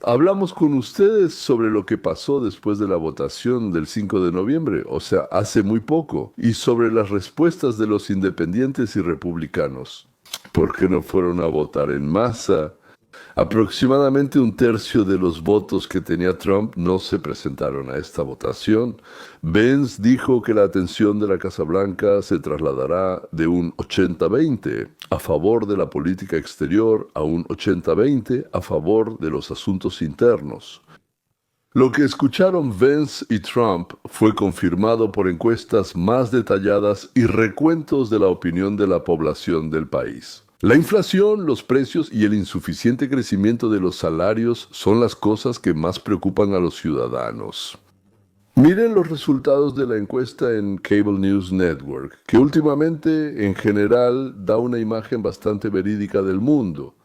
Hablamos con ustedes sobre lo que pasó después de la votación del 5 de noviembre, o sea, hace muy poco, y sobre las respuestas de los independientes y republicanos. ¿Por qué no fueron a votar en masa? Aproximadamente un tercio de los votos que tenía Trump no se presentaron a esta votación. Vance dijo que la atención de la Casa Blanca se trasladará de un 80-20 a favor de la política exterior a un 80-20 a favor de los asuntos internos. Lo que escucharon Vance y Trump fue confirmado por encuestas más detalladas y recuentos de la opinión de la población del país. La inflación, los precios y el insuficiente crecimiento de los salarios son las cosas que más preocupan a los ciudadanos. Miren los resultados de la encuesta en Cable News Network, que últimamente, en general, da una imagen bastante verídica del mundo.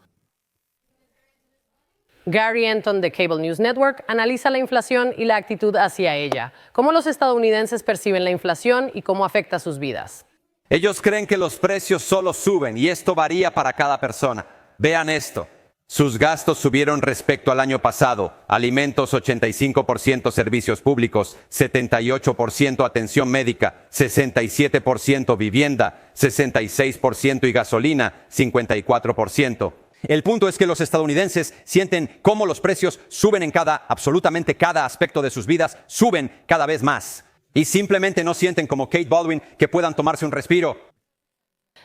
Gary Anton de Cable News Network analiza la inflación y la actitud hacia ella, cómo los estadounidenses perciben la inflación y cómo afecta sus vidas. Ellos creen que los precios solo suben y esto varía para cada persona. Vean esto. Sus gastos subieron respecto al año pasado. Alimentos 85%, servicios públicos 78%, atención médica 67%, vivienda 66% y gasolina 54%. El punto es que los estadounidenses sienten cómo los precios suben en absolutamente cada aspecto de sus vidas, suben cada vez más. Y simplemente no sienten como Kate Baldwin que puedan tomarse un respiro.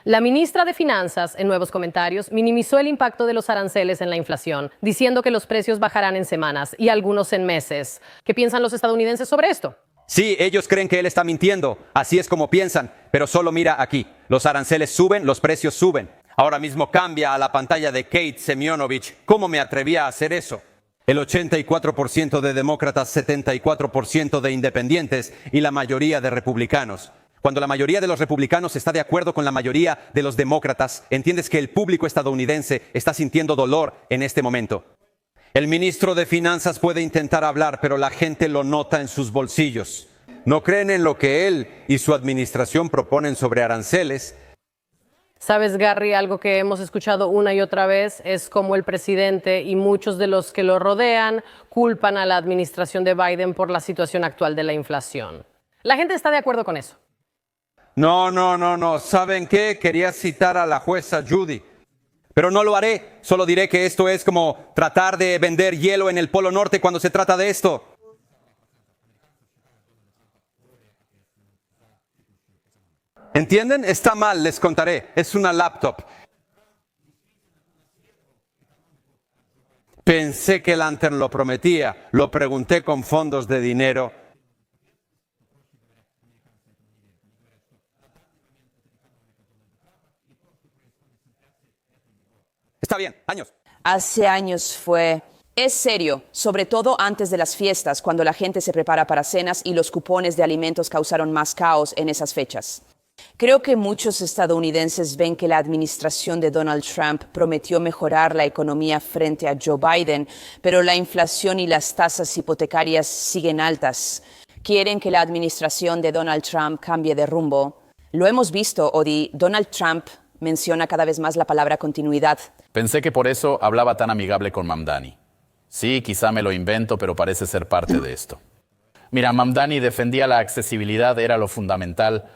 La ministra de Finanzas, en nuevos comentarios, minimizó el impacto de los aranceles en la inflación, diciendo que los precios bajarán en semanas y algunos en meses. ¿Qué piensan los estadounidenses sobre esto? Sí, ellos creen que él está mintiendo, así es como piensan, pero solo mira aquí. Los aranceles suben, los precios suben. Ahora mismo cambia a la pantalla de Kate Semionovich. ¿Cómo me atrevía a hacer eso? El 84% de demócratas, 74% de independientes y la mayoría de republicanos. Cuando la mayoría de los republicanos está de acuerdo con la mayoría de los demócratas, entiendes que el público estadounidense está sintiendo dolor en este momento. El ministro de Finanzas puede intentar hablar, pero la gente lo nota en sus bolsillos. No creen en lo que él y su administración proponen sobre aranceles. ¿Sabes, Gary? Algo que hemos escuchado una y otra vez es cómo el presidente y muchos de los que lo rodean culpan a la administración de Biden por la situación actual de la inflación. La gente está de acuerdo con eso. No. ¿Saben qué? Quería citar a la jueza Judy, pero no lo haré. Solo diré que esto es como tratar de vender hielo en el Polo Norte cuando se trata de esto. ¿Entienden? Está mal, les contaré. Es una laptop. Pensé que Lantern lo prometía. Lo pregunté con fondos de dinero. Está bien, años. Hace años fue... Es serio, sobre todo antes de las fiestas, cuando la gente se prepara para cenas y los cupones de alimentos causaron más caos en esas fechas. Creo que muchos estadounidenses ven que la administración de Donald Trump prometió mejorar la economía frente a Joe Biden, pero la inflación y las tasas hipotecarias siguen altas. Quieren que la administración de Donald Trump cambie de rumbo. Lo hemos visto, Odi. Donald Trump menciona cada vez más la palabra continuidad. Pensé que por eso hablaba tan amigable con Mamdani. Sí, quizá me lo invento, pero parece ser parte de esto. Mira, Mamdani defendía la accesibilidad, era lo fundamental.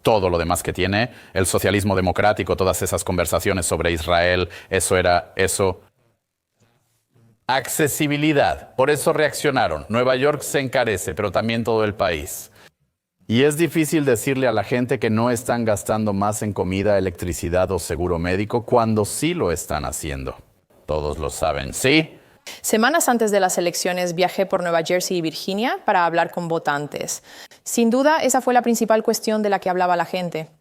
Todo lo demás que tiene, el socialismo democrático, todas esas conversaciones sobre Israel, eso. Accesibilidad, por eso reaccionaron. Nueva York se encarece, pero también todo el país. Y es difícil decirle a la gente que no están gastando más en comida, electricidad o seguro médico cuando sí lo están haciendo. Todos lo saben, ¿sí? Semanas antes de las elecciones viajé por Nueva Jersey y Virginia para hablar con votantes. Sin duda, esa fue la principal cuestión de la que hablaba la gente.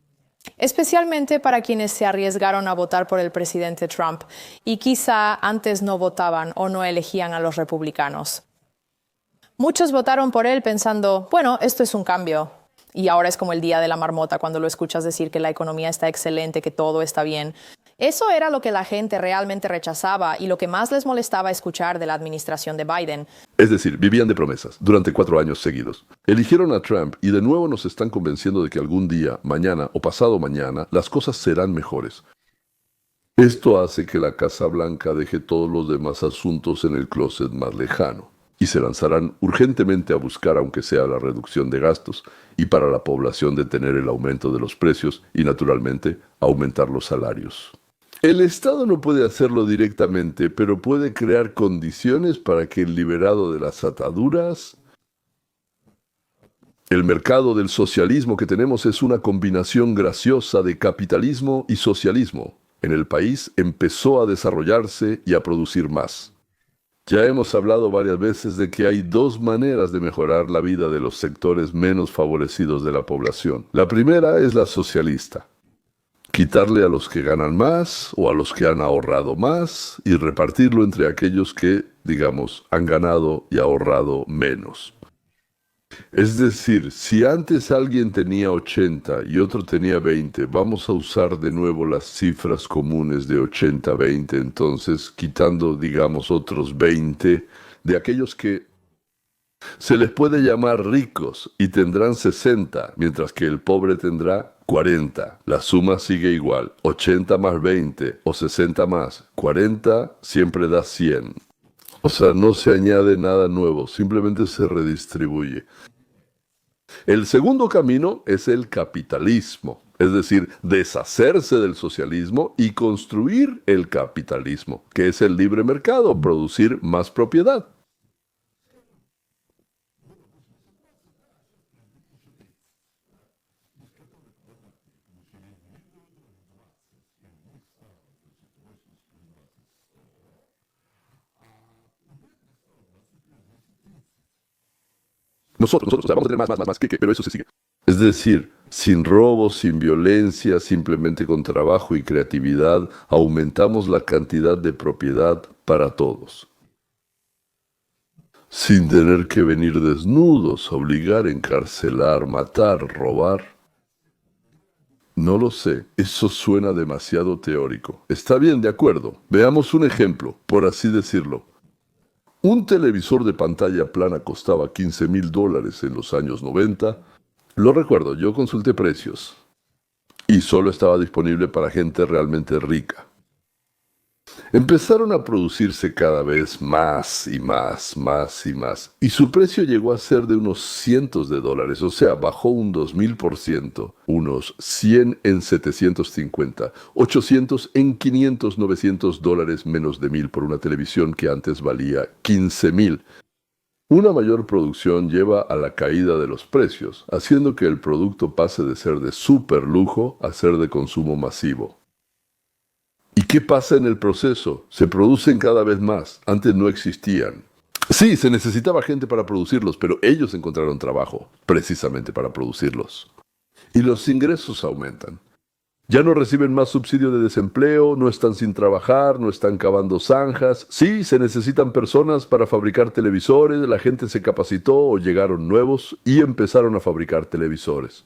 Especialmente para quienes se arriesgaron a votar por el presidente Trump y quizá antes no votaban o no elegían a los republicanos. Muchos votaron por él pensando, bueno, esto es un cambio. Y ahora es como el día de la marmota cuando lo escuchas decir que la economía está excelente, que todo está bien. Eso era lo que la gente realmente rechazaba y lo que más les molestaba escuchar de la administración de Biden. Es decir, vivían de promesas durante 4 años seguidos. Eligieron a Trump y de nuevo nos están convenciendo de que algún día, mañana o pasado mañana, las cosas serán mejores. Esto hace que la Casa Blanca deje todos los demás asuntos en el closet más lejano y se lanzarán urgentemente a buscar, aunque sea la reducción de gastos, y para la población detener el aumento de los precios y, naturalmente, aumentar los salarios. El Estado no puede hacerlo directamente, pero puede crear condiciones para que el liberado de las ataduras... El mercado del socialismo que tenemos es una combinación graciosa de capitalismo y socialismo. En el país empezó a desarrollarse y a producir más. Ya hemos hablado varias veces de que hay dos maneras de mejorar la vida de los sectores menos favorecidos de la población. La primera es la socialista. Quitarle a los que ganan más o a los que han ahorrado más y repartirlo entre aquellos que, digamos, han ganado y ahorrado menos. Es decir, si antes alguien tenía 80 y otro tenía 20, vamos a usar de nuevo las cifras comunes de 80-20, entonces quitando, digamos, otros 20 de aquellos que se les puede llamar ricos y tendrán 60, mientras que el pobre tendrá 40. La suma sigue igual, 80 más 20 o 60 más 40 siempre da 100. O sea, no se añade nada nuevo, simplemente se redistribuye. El segundo camino es el capitalismo, es decir, deshacerse del socialismo y construir el capitalismo, que es el libre mercado, producir más propiedad. Nosotros, o sea, vamos a tener más, pero eso se sigue. Es decir, sin robo, sin violencia, simplemente con trabajo y creatividad, aumentamos la cantidad de propiedad para todos. Sin tener que venir desnudos, obligar, encarcelar, matar, robar. No lo sé, eso suena demasiado teórico. Está bien, de acuerdo. Veamos un ejemplo, por así decirlo. Un televisor de pantalla plana costaba $15,000 en los años 90. Lo recuerdo, yo consulté precios. Y solo estaba disponible para gente realmente rica. Empezaron a producirse cada vez más y más. Y su precio llegó a ser de unos cientos de dólares, o sea, bajó un 2000%, unos 100 en 750, 800 en 500, $900 menos de 1,000 por una televisión que antes valía 15,000. Una mayor producción lleva a la caída de los precios, haciendo que el producto pase de ser de súper lujo a ser de consumo masivo. ¿Y qué pasa en el proceso? Se producen cada vez más. Antes no existían. Sí, se necesitaba gente para producirlos, pero ellos encontraron trabajo precisamente para producirlos. Y los ingresos aumentan. Ya no reciben más subsidio de desempleo, no están sin trabajar, no están cavando zanjas. Sí, se necesitan personas para fabricar televisores, la gente se capacitó o llegaron nuevos y empezaron a fabricar televisores.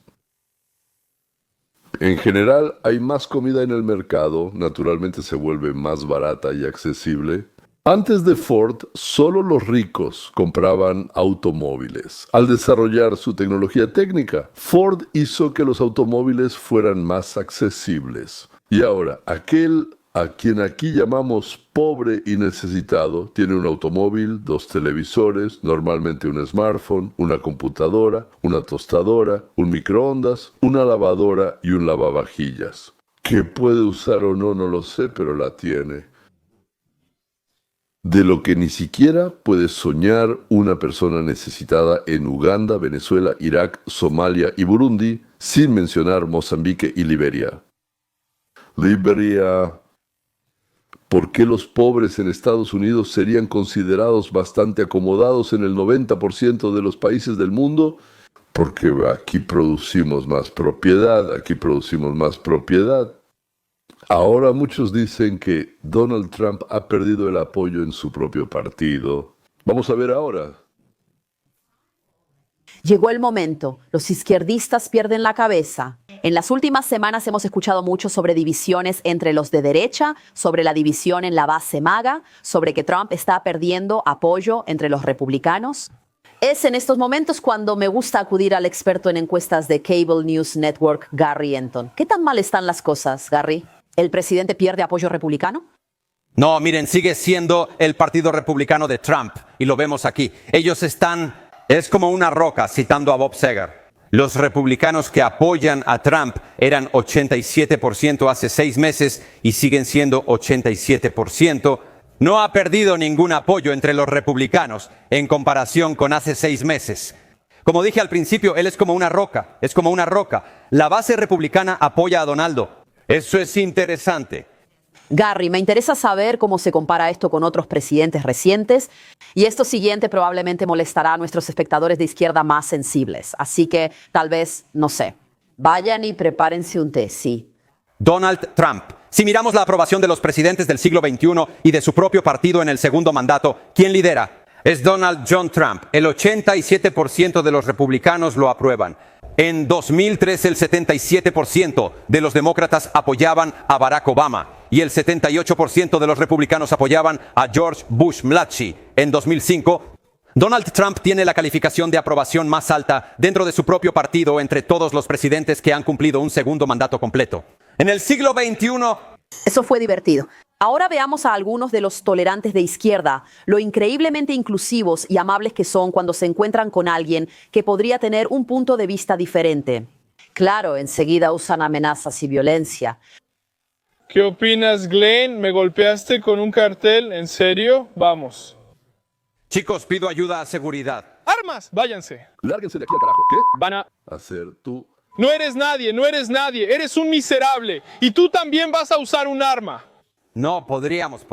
En general, hay más comida en el mercado, naturalmente se vuelve más barata y accesible. Antes de Ford, solo los ricos compraban automóviles. Al desarrollar su tecnología técnica, Ford hizo que los automóviles fueran más accesibles. Y ahora, aquel a quien aquí llamamos pobre y necesitado, tiene un automóvil, 2 televisores, normalmente un smartphone, una computadora, una tostadora, un microondas, una lavadora y un lavavajillas. ¿Qué puede usar o no? No lo sé, pero la tiene. De lo que ni siquiera puede soñar una persona necesitada en Uganda, Venezuela, Irak, Somalia y Burundi, sin mencionar Mozambique y Liberia. ¿Por qué los pobres en Estados Unidos serían considerados bastante acomodados en el 90% de los países del mundo? Porque aquí producimos más propiedad. Ahora muchos dicen que Donald Trump ha perdido el apoyo en su propio partido. Vamos a ver ahora. Llegó el momento. Los izquierdistas pierden la cabeza. En las últimas semanas hemos escuchado mucho sobre divisiones entre los de derecha, sobre la división en la base MAGA, sobre que Trump está perdiendo apoyo entre los republicanos. Es en estos momentos cuando me gusta acudir al experto en encuestas de Cable News Network, Gary Enton. ¿Qué tan mal están las cosas, Gary? ¿El presidente pierde apoyo republicano? No, miren, sigue siendo el Partido Republicano de Trump, y lo vemos aquí. Es como una roca, citando a Bob Seger. Los republicanos que apoyan a Trump eran 87% hace 6 meses y siguen siendo 87%. No ha perdido ningún apoyo entre los republicanos en comparación con hace 6 meses. Como dije al principio, él es como una roca, La base republicana apoya a Donaldo. Eso es interesante. Gary, me interesa saber cómo se compara esto con otros presidentes recientes, y esto siguiente probablemente molestará a nuestros espectadores de izquierda más sensibles. Así que tal vez, no sé, vayan y prepárense un té, sí. Donald Trump. Si miramos la aprobación de los presidentes del siglo XXI y de su propio partido en el segundo mandato, ¿quién lidera? Es Donald John Trump. El 87% de los republicanos lo aprueban. En 2003 el 77% de los demócratas apoyaban a Barack Obama y el 78% de los republicanos apoyaban a George Bush Mladschi. En 2005, Donald Trump tiene la calificación de aprobación más alta dentro de su propio partido entre todos los presidentes que han cumplido un segundo mandato completo. En el siglo XXI... Eso fue divertido. Ahora veamos a algunos de los tolerantes de izquierda, lo increíblemente inclusivos y amables que son cuando se encuentran con alguien que podría tener un punto de vista diferente. Claro, enseguida usan amenazas y violencia. ¿Qué opinas, Glenn? ¿Me golpeaste con un cartel? ¿En serio? Vamos. Chicos, pido ayuda a seguridad. ¡Armas! Váyanse. Lárguense de aquí al carajo. ¿Qué? Van a... Hacer tú. No eres nadie, no eres nadie. Eres un miserable. Y tú también vas a usar un arma. No, podríamos.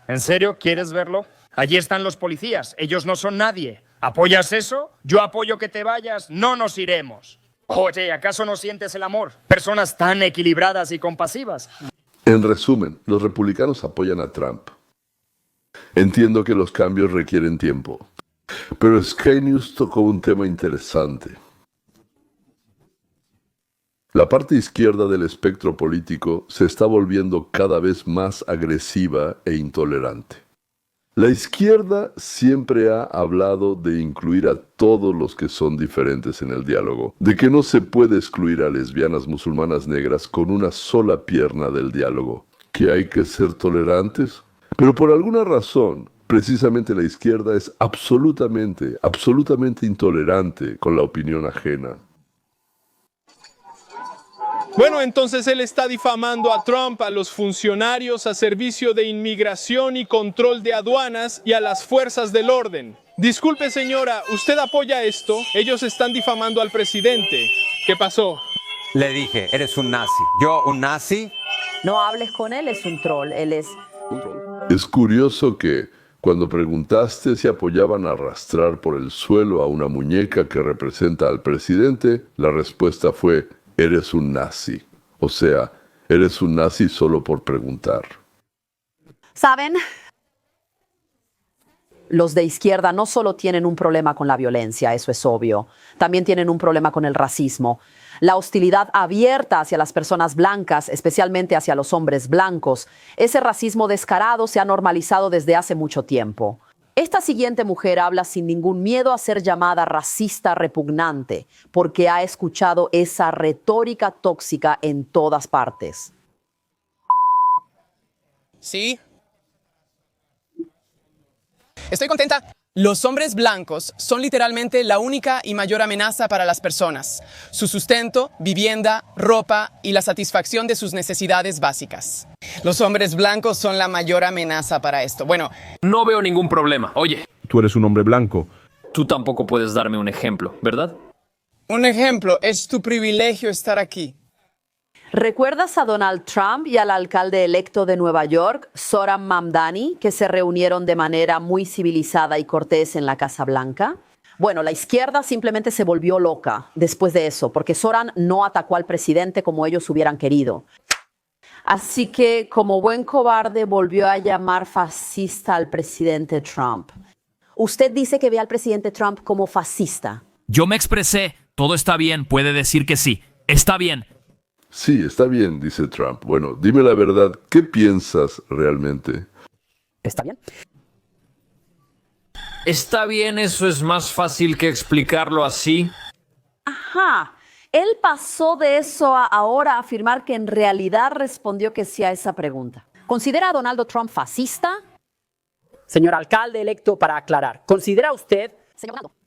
¿En serio? ¿Quieres verlo? Allí están los policías. Ellos no son nadie. ¿Apoyas eso? Yo apoyo que te vayas. No nos iremos. Oye, ¿acaso no sientes el amor? Personas tan equilibradas y compasivas. En resumen, los republicanos apoyan a Trump. Entiendo que los cambios requieren tiempo, pero Sky News tocó un tema interesante. La parte izquierda del espectro político se está volviendo cada vez más agresiva e intolerante. La izquierda siempre ha hablado de incluir a todos los que son diferentes en el diálogo, de que no se puede excluir a lesbianas musulmanas negras con una sola pierna del diálogo, que hay que ser tolerantes. Pero por alguna razón, precisamente la izquierda es absolutamente intolerante con la opinión ajena. Bueno, entonces él está difamando a Trump, a los funcionarios a servicio de inmigración y control de aduanas y a las fuerzas del orden. Disculpe, señora, ¿usted apoya esto? Ellos están difamando al presidente. ¿Qué pasó? Le dije, eres un nazi. ¿Yo, un nazi? No hables con él, es un troll. Él es... Es curioso que, cuando preguntaste si apoyaban arrastrar por el suelo a una muñeca que representa al presidente, la respuesta fue: eres un nazi. O sea, eres un nazi solo por preguntar. ¿Saben? Los de izquierda no solo tienen un problema con la violencia, eso es obvio. También tienen un problema con el racismo. La hostilidad abierta hacia las personas blancas, especialmente hacia los hombres blancos. Ese racismo descarado se ha normalizado desde hace mucho tiempo. Esta siguiente mujer habla sin ningún miedo a ser llamada racista repugnante, porque ha escuchado esa retórica tóxica en todas partes. Sí. Estoy contenta. Los hombres blancos son literalmente la única y mayor amenaza para las personas. Su sustento, vivienda, ropa y la satisfacción de sus necesidades básicas. Los hombres blancos son la mayor amenaza para esto. Bueno, no veo ningún problema. Oye, tú eres un hombre blanco. Tú tampoco puedes darme un ejemplo, ¿verdad? un ejemplo, es tu privilegio estar aquí. ¿Recuerdas a Donald Trump y al alcalde electo de Nueva York, Zohran Mamdani, que se reunieron de manera muy civilizada y cortés en la Casa Blanca? Bueno, la izquierda simplemente se volvió loca después de eso, porque Zohran no atacó al presidente como ellos hubieran querido. Así que, como buen cobarde, volvió a llamar fascista al presidente Trump. ¿Usted dice que ve al presidente Trump como fascista? Yo me expresé. Todo está bien. Puede decir que sí. Está bien. Sí, está bien, dice Trump. Bueno, dime la verdad, ¿qué piensas realmente? ¿Está bien? Está bien, eso es más fácil que explicarlo así. Ajá. Él pasó de eso a ahora afirmar que en realidad respondió que sí a esa pregunta. ¿Considera a Donald Trump fascista? Señor alcalde electo, para aclarar, ¿considera usted... Señor Donaldo.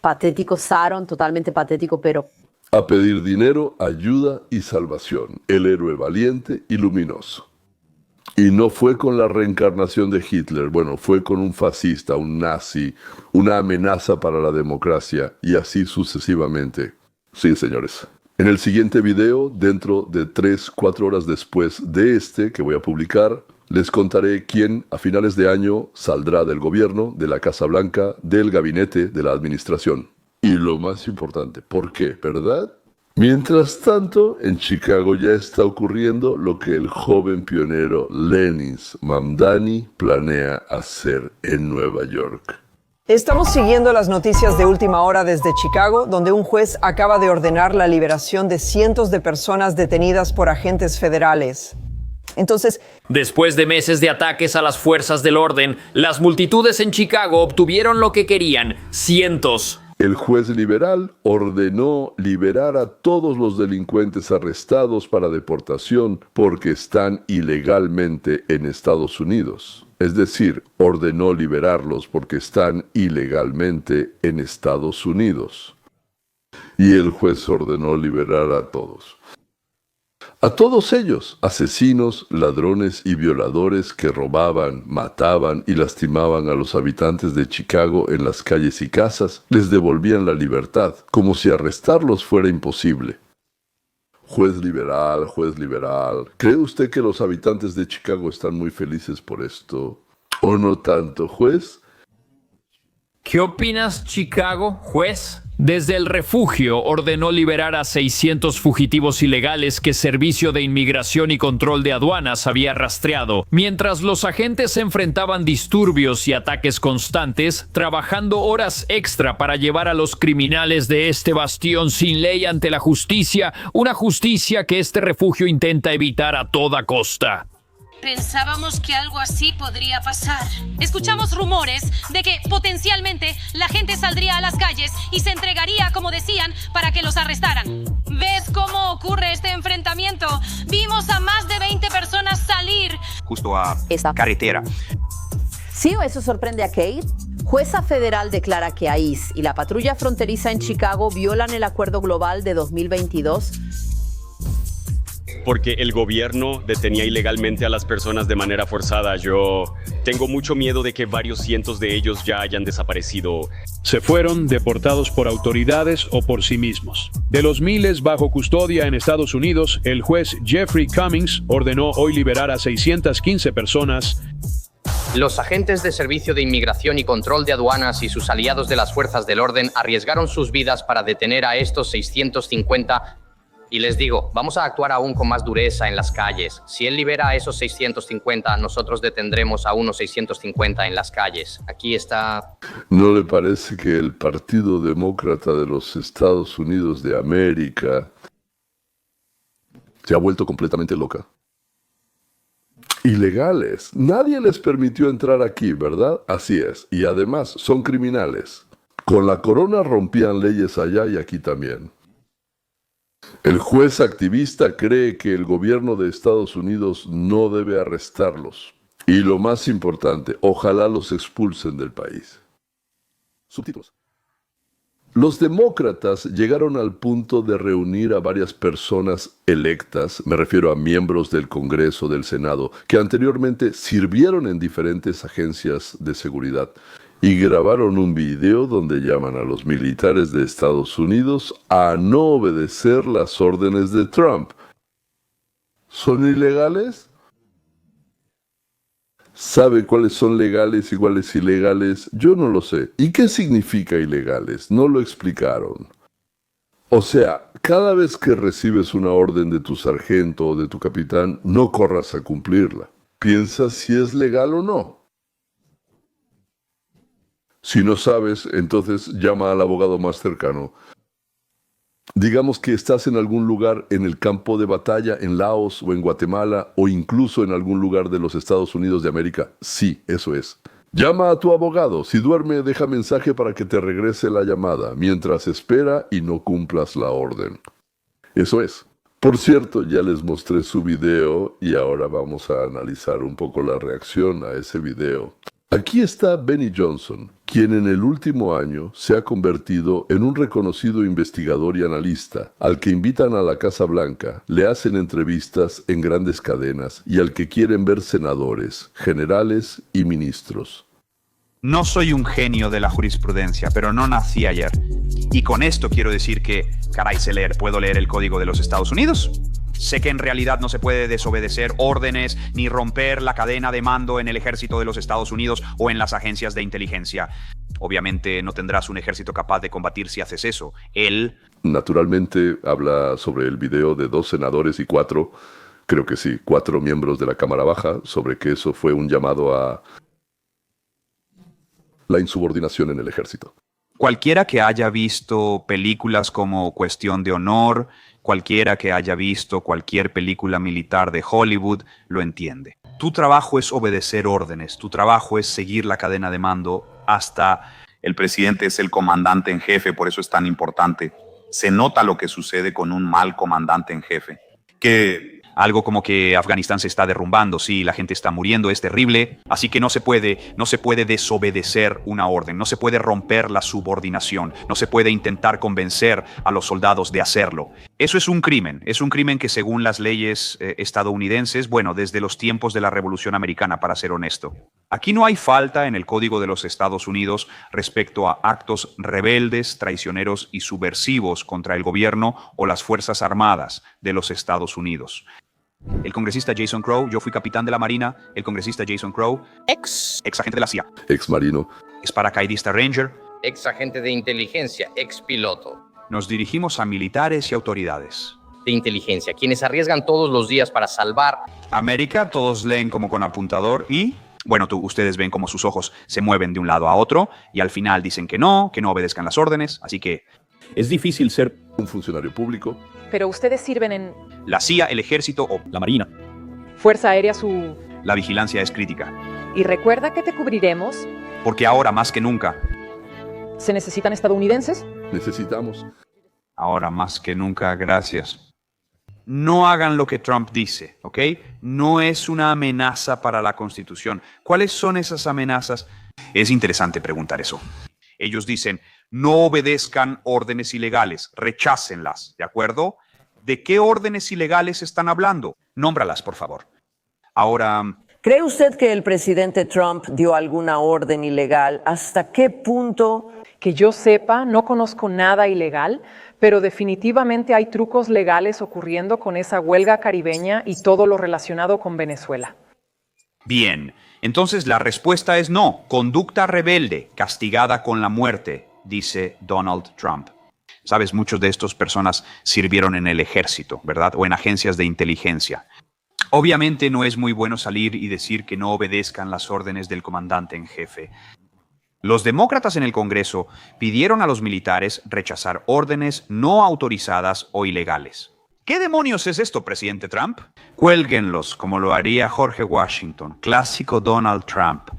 Patético, Sharon, totalmente patético, pero... A pedir dinero, ayuda y salvación. El héroe valiente y luminoso. Y no fue con la reencarnación de Hitler, bueno, fue con un fascista, un nazi, una amenaza para la democracia y así sucesivamente. Sí, señores. En el siguiente video, dentro de 3-4 horas después de este que voy a publicar, les contaré quién a finales de año saldrá del gobierno, de la Casa Blanca, del gabinete de la administración. Y lo más importante, ¿por qué? ¿Verdad? Mientras tanto, en Chicago ya está ocurriendo lo que el joven pionero Lenis Mamdani planea hacer en Nueva York. Estamos siguiendo las noticias de última hora desde Chicago, donde un juez acaba de ordenar la liberación de cientos de personas detenidas por agentes federales. Entonces, después de meses de ataques a las fuerzas del orden, las multitudes en Chicago obtuvieron lo que querían, cientos. El juez liberal ordenó liberar a todos los delincuentes arrestados para deportación porque están ilegalmente en Estados Unidos. Es decir, ordenó liberarlos porque están ilegalmente en Estados Unidos. Y el juez ordenó liberar a todos. A todos ellos, asesinos, ladrones y violadores que robaban, mataban y lastimaban a los habitantes de Chicago en las calles y casas, les devolvían la libertad, como si arrestarlos fuera imposible. Juez liberal, ¿cree usted que los habitantes de Chicago están muy felices por esto? ¿O no tanto, juez? ¿Qué opinas, Chicago, juez? Desde el refugio ordenó liberar a 600 fugitivos ilegales que Servicio de Inmigración y Control de Aduanas había rastreado, mientras los agentes enfrentaban disturbios y ataques constantes, trabajando horas extra para llevar a los criminales de este bastión sin ley ante la justicia, una justicia que este refugio intenta evitar a toda costa. Pensábamos que algo así podría pasar. Escuchamos rumores de que potencialmente la gente saldría a las calles y se entregaría, como decían, para que los arrestaran. ¿Ves cómo ocurre este enfrentamiento? Vimos a más de 20 personas salir. Justo a esta carretera. ¿Sí o eso sorprende a Kate? Jueza federal declara que ICE y la patrulla fronteriza en Chicago violan el acuerdo global de 2022 porque el gobierno detenía ilegalmente a las personas de manera forzada. Yo tengo mucho miedo de que varios cientos de ellos ya hayan desaparecido. Se fueron deportados por autoridades o por sí mismos. De los miles bajo custodia en Estados Unidos, el juez Jeffrey Cummings ordenó hoy liberar a 615 personas. Los agentes de Servicio de Inmigración y Control de Aduanas y sus aliados de las fuerzas del orden arriesgaron sus vidas para detener a estos 650. Y les digo, vamos a actuar aún con más dureza en las calles. Si él libera a esos 650, nosotros detendremos a unos 650 en las calles. Aquí está... ¿No le parece que el Partido Demócrata de los Estados Unidos de América se ha vuelto completamente loca? Ilegales. Nadie les permitió entrar aquí, ¿verdad? Así es. Y además, son criminales. Con la corona rompían leyes allá y aquí también. El juez activista cree que el gobierno de Estados Unidos no debe arrestarlos. Y lo más importante, ojalá los expulsen del país. Subtítulos. Los demócratas llegaron al punto de reunir a varias personas electas, me refiero a miembros del Congreso, del Senado, que anteriormente sirvieron en diferentes agencias de seguridad, y grabaron un video donde llaman a los militares de Estados Unidos a no obedecer las órdenes de Trump. ¿Son ilegales? ¿Sabe cuáles son legales y cuáles ilegales? Yo no lo sé. ¿Y qué significa ilegales? No lo explicaron. O sea, cada vez que recibes una orden de tu sargento o de tu capitán, no corras a cumplirla. Piensa si es legal o no. Si no sabes, entonces llama al abogado más cercano. Digamos que estás en algún lugar en el campo de batalla, en Laos o en Guatemala, o incluso en algún lugar de los Estados Unidos de América. Sí, eso es. Llama a tu abogado. Si duerme, deja mensaje para que te regrese la llamada, mientras espera y no cumplas la orden. Eso es. Por cierto, ya les mostré su video y ahora vamos a analizar un poco la reacción a ese video. Aquí está Benny Johnson, quien en el último año se ha convertido en un reconocido investigador y analista, al que invitan a la Casa Blanca, le hacen entrevistas en grandes cadenas y al que quieren ver senadores, generales y ministros. No soy un genio de la jurisprudencia, pero no nací ayer. Y con esto quiero decir que, caray, puedo leer el Código de los Estados Unidos. Sé que en realidad no se puede desobedecer órdenes ni romper la cadena de mando en el ejército de los Estados Unidos o en las agencias de inteligencia. Obviamente no tendrás un ejército capaz de combatir si haces eso. Él... Naturalmente habla sobre el video de 2 senadores y 4 miembros de la Cámara Baja, sobre que eso fue un llamado a la insubordinación en el ejército. Cualquiera que haya visto películas como Cuestión de Honor, cualquiera que haya visto cualquier película militar de Hollywood, lo entiende. Tu trabajo es obedecer órdenes, tu trabajo es seguir la cadena de mando hasta... El presidente es el comandante en jefe, por eso es tan importante. Se nota lo que sucede con un mal comandante en jefe. Algo como que Afganistán se está derrumbando, sí, la gente está muriendo, es terrible, así que no se puede desobedecer una orden, no se puede romper la subordinación, no se puede intentar convencer a los soldados de hacerlo. Eso es un crimen que según las leyes estadounidenses, desde los tiempos de la Revolución Americana, para ser honesto. Aquí no hay falta en el Código de los Estados Unidos respecto a actos rebeldes, traicioneros y subversivos contra el gobierno o las Fuerzas Armadas de los Estados Unidos. El congresista Jason Crow, yo fui capitán de la Marina, el congresista Jason Crow, ex agente de la CIA, ex marino, es paracaidista Ranger, Ex agente de inteligencia, ex piloto. Nos dirigimos a militares y autoridades de inteligencia, quienes arriesgan todos los días para salvar América. Todos leen como con apuntador y, ustedes ven como sus ojos se mueven de un lado a otro y al final dicen que no obedezcan las órdenes, así que es difícil ser un funcionario público. Pero ustedes sirven en... la CIA, el ejército o la Marina. Fuerza Aérea, La vigilancia es crítica. Y recuerda que te cubriremos. Porque ahora más que nunca. ¿Se necesitan estadounidenses? Necesitamos. Ahora más que nunca, gracias. No hagan lo que Trump dice, ¿ok? No es una amenaza para la Constitución. ¿Cuáles son esas amenazas? Es interesante preguntar eso. Ellos dicen, no obedezcan órdenes ilegales, rechácenlas, ¿de acuerdo? ¿De qué órdenes ilegales están hablando? Nómbralas, por favor. Ahora... ¿Cree usted que el presidente Trump dio alguna orden ilegal? ¿Hasta qué punto? Que yo sepa, no conozco nada ilegal, pero definitivamente hay trucos legales ocurriendo con esa huelga caribeña y todo lo relacionado con Venezuela. Bien, entonces la respuesta es no. Conducta rebelde, castigada con la muerte, dice Donald Trump. Sabes, muchos de estas personas sirvieron en el ejército, ¿verdad? O en agencias de inteligencia. Obviamente no es muy bueno salir y decir que no obedezcan las órdenes del comandante en jefe. Los demócratas en el Congreso pidieron a los militares rechazar órdenes no autorizadas o ilegales. ¿Qué demonios es esto, presidente Trump? Cuélguenlos, como lo haría George Washington, clásico Donald Trump.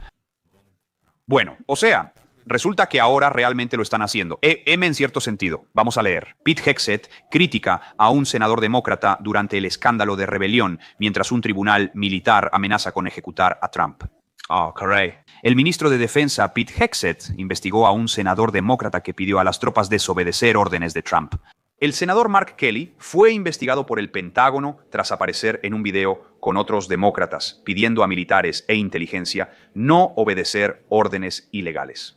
Resulta que ahora realmente lo están haciendo. En cierto sentido. Vamos a leer. Pete Hegseth critica a un senador demócrata durante el escándalo de rebelión, mientras un tribunal militar amenaza con ejecutar a Trump. Caray. El ministro de Defensa, Pete Hegseth, investigó a un senador demócrata que pidió a las tropas desobedecer órdenes de Trump. El senador Mark Kelly fue investigado por el Pentágono tras aparecer en un video con otros demócratas pidiendo a militares e inteligencia no obedecer órdenes ilegales.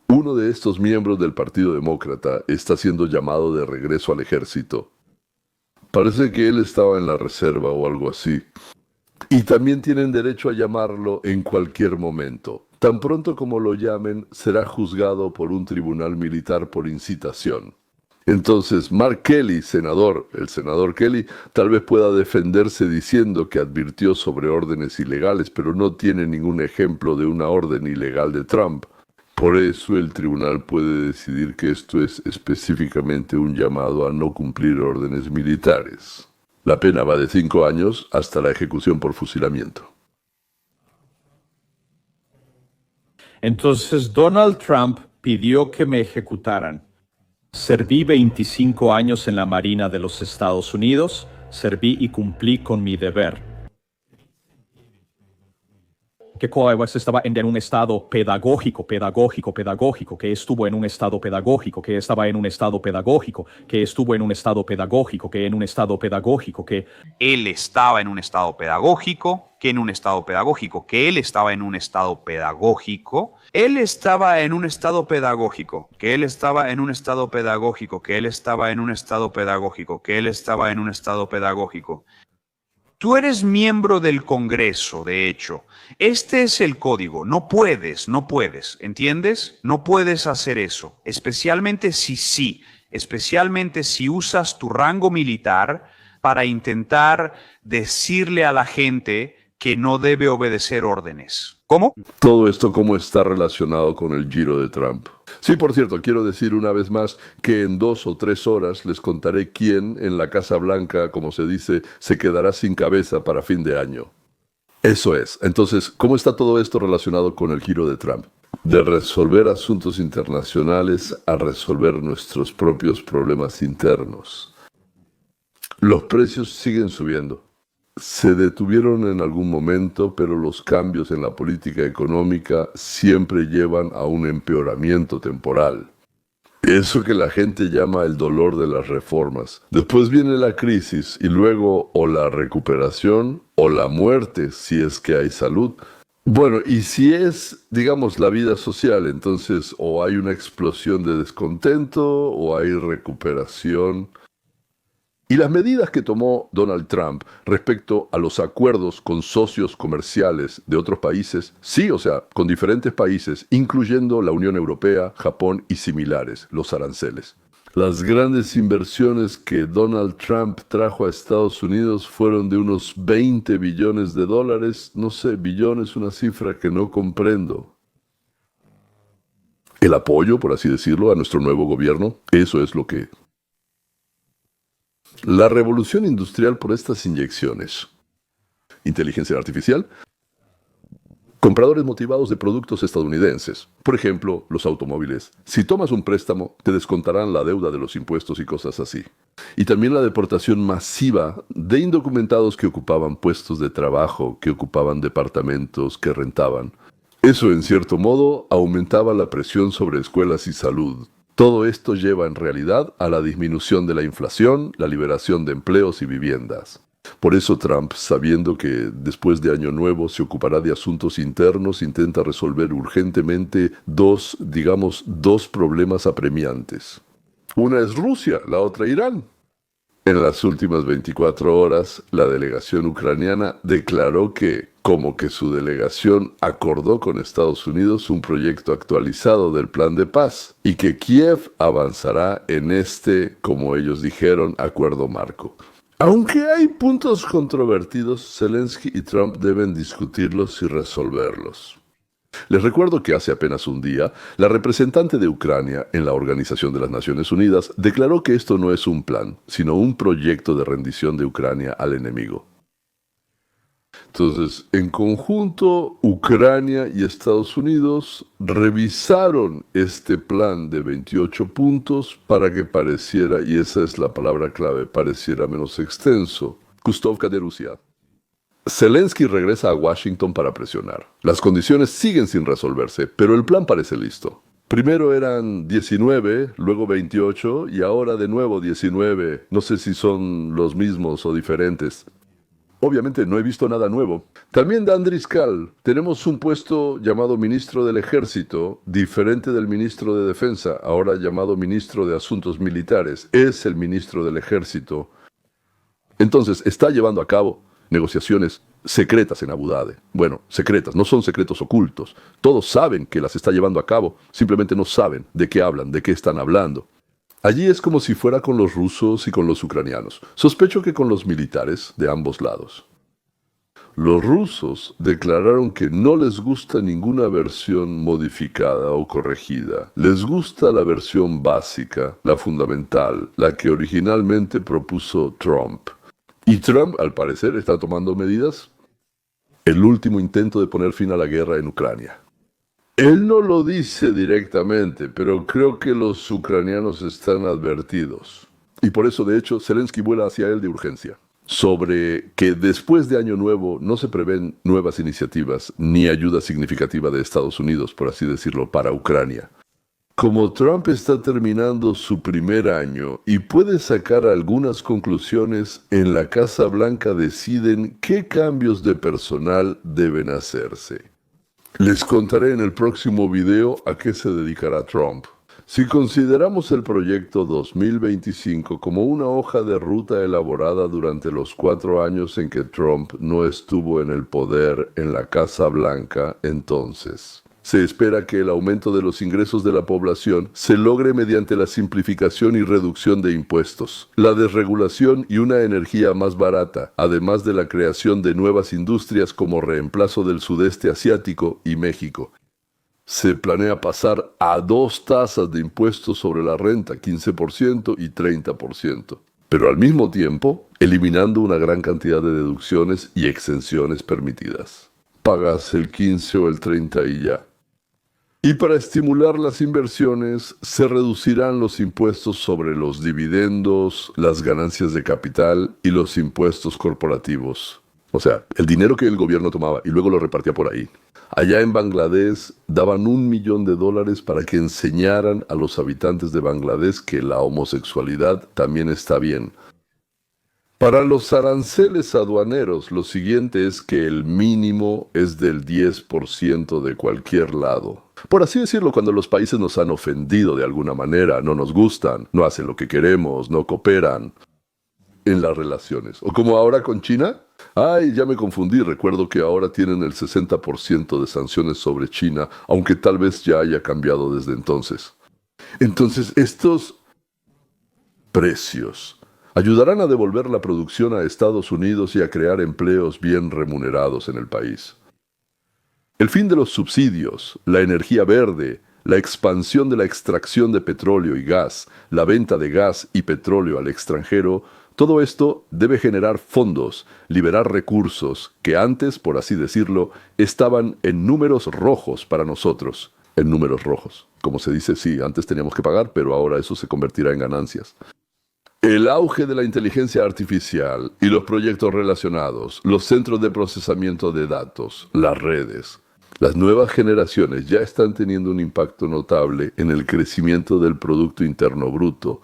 Uno de estos miembros del Partido Demócrata está siendo llamado de regreso al ejército. Parece que él estaba en la reserva o algo así. Y también tienen derecho a llamarlo en cualquier momento. Tan pronto como lo llamen, será juzgado por un tribunal militar por incitación. Entonces, Mark Kelly, el senador Kelly, tal vez pueda defenderse diciendo que advirtió sobre órdenes ilegales, pero no tiene ningún ejemplo de una orden ilegal de Trump. Por eso el tribunal puede decidir que esto es específicamente un llamado a no cumplir órdenes militares. La pena va de 5 años hasta la ejecución por fusilamiento. Entonces Donald Trump pidió que me ejecutaran. Serví 25 años en la Marina de los Estados Unidos, serví y cumplí con mi deber. Que estaba en un estado pedagógico, que estuvo en un estado pedagógico, que estaba en un estado pedagógico, que estuvo en un estado pedagógico, que en un estado pedagógico, que... Él estaba en un estado pedagógico, que en un estado pedagógico, que él estaba en un estado pedagógico, él estaba en un estado pedagógico, que él estaba en un estado pedagógico, que él estaba en un estado pedagógico, que él estaba en un estado pedagógico. Tú eres miembro del Congreso, de hecho. Este es el código. No puedes, ¿entiendes? No puedes hacer eso. Especialmente si usas tu rango militar para intentar decirle a la gente que no debe obedecer órdenes. ¿Cómo? Todo esto, ¿cómo está relacionado con el giro de Trump? Sí, por cierto, quiero decir una vez más que en 2 o 3 horas les contaré quién en la Casa Blanca, como se dice, se quedará sin cabeza para fin de año. Eso es. Entonces, ¿cómo está todo esto relacionado con el giro de Trump? De resolver asuntos internacionales a resolver nuestros propios problemas internos. Los precios siguen subiendo. Se detuvieron en algún momento, pero los cambios en la política económica siempre llevan a un empeoramiento temporal. Eso que la gente llama el dolor de las reformas. Después viene la crisis y luego o la recuperación o la muerte, si es que hay salud. Bueno, y si es, digamos, la vida social, entonces o hay una explosión de descontento o hay recuperación. Y las medidas que tomó Donald Trump respecto a los acuerdos con socios comerciales de otros países, sí, o sea, con diferentes países, incluyendo la Unión Europea, Japón y similares, los aranceles. Las grandes inversiones que Donald Trump trajo a Estados Unidos fueron de unos 20 billones de dólares, no sé, billones, una cifra que no comprendo. El apoyo, por así decirlo, a nuestro nuevo gobierno, eso es lo que... La revolución industrial por estas inyecciones. Inteligencia artificial. Compradores motivados de productos estadounidenses. Por ejemplo, los automóviles. Si tomas un préstamo, te descontarán la deuda de los impuestos y cosas así. Y también la deportación masiva de indocumentados que ocupaban puestos de trabajo, que ocupaban departamentos, que rentaban. Eso, en cierto modo, aumentaba la presión sobre escuelas y salud. Todo esto lleva en realidad a la disminución de la inflación, la liberación de empleos y viviendas. Por eso Trump, sabiendo que después de Año Nuevo se ocupará de asuntos internos, intenta resolver urgentemente dos problemas apremiantes. Una es Rusia, la otra Irán. En las últimas 24 horas, la delegación ucraniana declaró que, como que su delegación acordó con Estados Unidos un proyecto actualizado del plan de paz y que Kiev avanzará en este, como ellos dijeron, acuerdo marco. Aunque hay puntos controvertidos, Zelensky y Trump deben discutirlos y resolverlos. Les recuerdo que hace apenas un día, la representante de Ucrania en la Organización de las Naciones Unidas declaró que esto no es un plan, sino un proyecto de rendición de Ucrania al enemigo. Entonces, en conjunto, Ucrania y Estados Unidos revisaron este plan de 28 puntos para que pareciera, y esa es la palabra clave, pareciera menos extenso. Kustovka de Rusia. Zelensky regresa a Washington para presionar. Las condiciones siguen sin resolverse, pero el plan parece listo. Primero eran 19, luego 28 y ahora de nuevo 19. No sé si son los mismos o diferentes. Obviamente no he visto nada nuevo. También Dan Driscoll. Tenemos un puesto llamado ministro del Ejército, diferente del ministro de Defensa, ahora llamado ministro de Asuntos Militares. Es el ministro del Ejército. Entonces, está llevando a cabo negociaciones secretas en Abu Dhabi. Bueno, secretas, no son secretos ocultos. Todos saben que las está llevando a cabo, simplemente no saben de qué hablan, de qué están hablando. Allí es como si fuera con los rusos y con los ucranianos. Sospecho que con los militares de ambos lados. Los rusos declararon que no les gusta ninguna versión modificada o corregida. Les gusta la versión básica, la fundamental, la que originalmente propuso Trump. Y Trump, al parecer, está tomando medidas. El último intento de poner fin a la guerra en Ucrania. Él no lo dice directamente, pero creo que los ucranianos están advertidos. Y por eso, de hecho, Zelensky vuela hacia él de urgencia. Sobre que después de Año Nuevo no se prevén nuevas iniciativas ni ayuda significativa de Estados Unidos, por así decirlo, para Ucrania. Como Trump está terminando su primer año y puede sacar algunas conclusiones, en la Casa Blanca deciden qué cambios de personal deben hacerse. Les contaré en el próximo video a qué se dedicará Trump. Si consideramos el proyecto 2025 como una hoja de ruta elaborada durante los 4 años en que Trump no estuvo en el poder en la Casa Blanca, entonces se espera que el aumento de los ingresos de la población se logre mediante la simplificación y reducción de impuestos, la desregulación y una energía más barata, además de la creación de nuevas industrias como reemplazo del sudeste asiático y México. Se planea pasar a 2 tasas de impuestos sobre la renta, 15% y 30%, pero al mismo tiempo eliminando una gran cantidad de deducciones y exenciones permitidas. Pagas el 15 o el 30 y ya. Y para estimular las inversiones, se reducirán los impuestos sobre los dividendos, las ganancias de capital y los impuestos corporativos. O sea, el dinero que el gobierno tomaba y luego lo repartía por ahí. Allá en Bangladesh daban $1 millón para que enseñaran a los habitantes de Bangladesh que la homosexualidad también está bien. Para los aranceles aduaneros, lo siguiente es que el mínimo es del 10% de cualquier lado. Por así decirlo, cuando los países nos han ofendido de alguna manera, no nos gustan, no hacen lo que queremos, no cooperan en las relaciones. O como ahora con China. Ay, ya me confundí, recuerdo que ahora tienen el 60% de sanciones sobre China, aunque tal vez ya haya cambiado desde entonces. Entonces, estos precios ayudarán a devolver la producción a Estados Unidos y a crear empleos bien remunerados en el país. El fin de los subsidios, la energía verde, la expansión de la extracción de petróleo y gas, la venta de gas y petróleo al extranjero, todo esto debe generar fondos, liberar recursos que antes, por así decirlo, estaban en números rojos para nosotros. En números rojos. Como se dice, sí, antes teníamos que pagar, pero ahora eso se convertirá en ganancias. El auge de la inteligencia artificial y los proyectos relacionados, los centros de procesamiento de datos, las redes. Las nuevas generaciones ya están teniendo un impacto notable en el crecimiento del Producto Interno Bruto.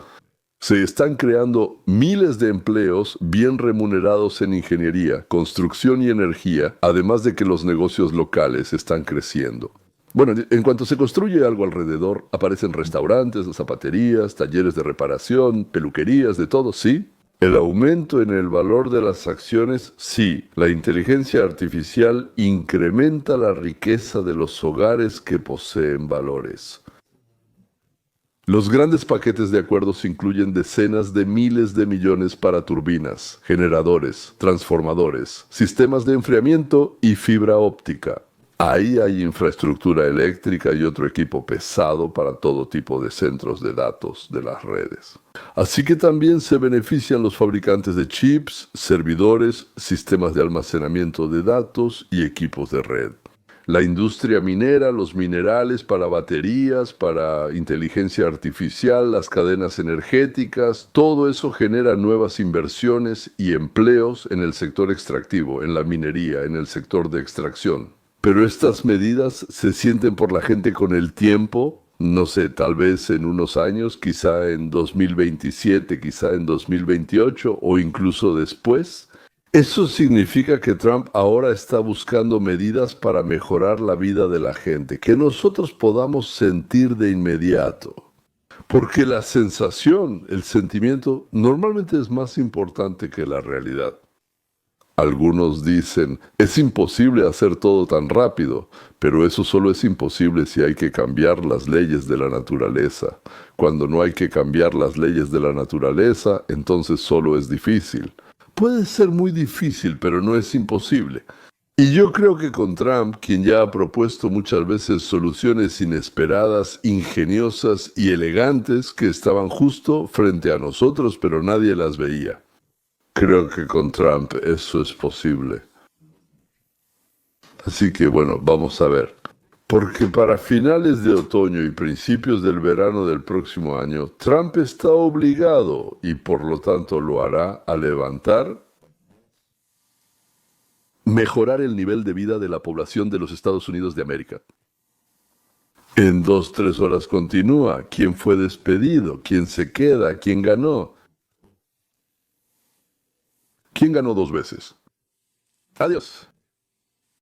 Se están creando miles de empleos bien remunerados en ingeniería, construcción y energía, además de que los negocios locales están creciendo. Bueno, en cuanto se construye algo alrededor, aparecen restaurantes, zapaterías, talleres de reparación, peluquerías, de todo, ¿sí? El aumento en el valor de las acciones, sí. La inteligencia artificial incrementa la riqueza de los hogares que poseen valores. Los grandes paquetes de acuerdos incluyen decenas de miles de millones para turbinas, generadores, transformadores, sistemas de enfriamiento y fibra óptica. Ahí hay infraestructura eléctrica y otro equipo pesado para todo tipo de centros de datos de las redes. Así que también se benefician los fabricantes de chips, servidores, sistemas de almacenamiento de datos y equipos de red. La industria minera, los minerales para baterías, para inteligencia artificial, las cadenas energéticas, todo eso genera nuevas inversiones y empleos en el sector extractivo, en la minería, en el sector de extracción. Pero estas medidas se sienten por la gente con el tiempo, no sé, tal vez en unos años, quizá en 2027, quizá en 2028 o incluso después. Eso significa que Trump ahora está buscando medidas para mejorar la vida de la gente, que nosotros podamos sentir de inmediato. Porque la sensación, el sentimiento, normalmente es más importante que la realidad. Algunos dicen, es imposible hacer todo tan rápido, pero eso solo es imposible si hay que cambiar las leyes de la naturaleza. Cuando no hay que cambiar las leyes de la naturaleza, entonces solo es difícil. puede ser muy difícil, pero no es imposible. Y yo creo que con Trump, quien ya ha propuesto muchas veces soluciones inesperadas, ingeniosas y elegantes que estaban justo frente a nosotros, pero nadie las veía. Creo que con Trump eso es posible. Así que bueno, vamos a ver. Porque para finales de otoño y principios del verano del próximo año, Trump está obligado, y por lo tanto lo hará, a mejorar el nivel de vida de la población de los Estados Unidos de América. En 2-3 horas continúa. ¿Quién fue despedido? ¿Quién se queda? ¿Quién ganó? ¿Quién ganó 2 veces? Adiós.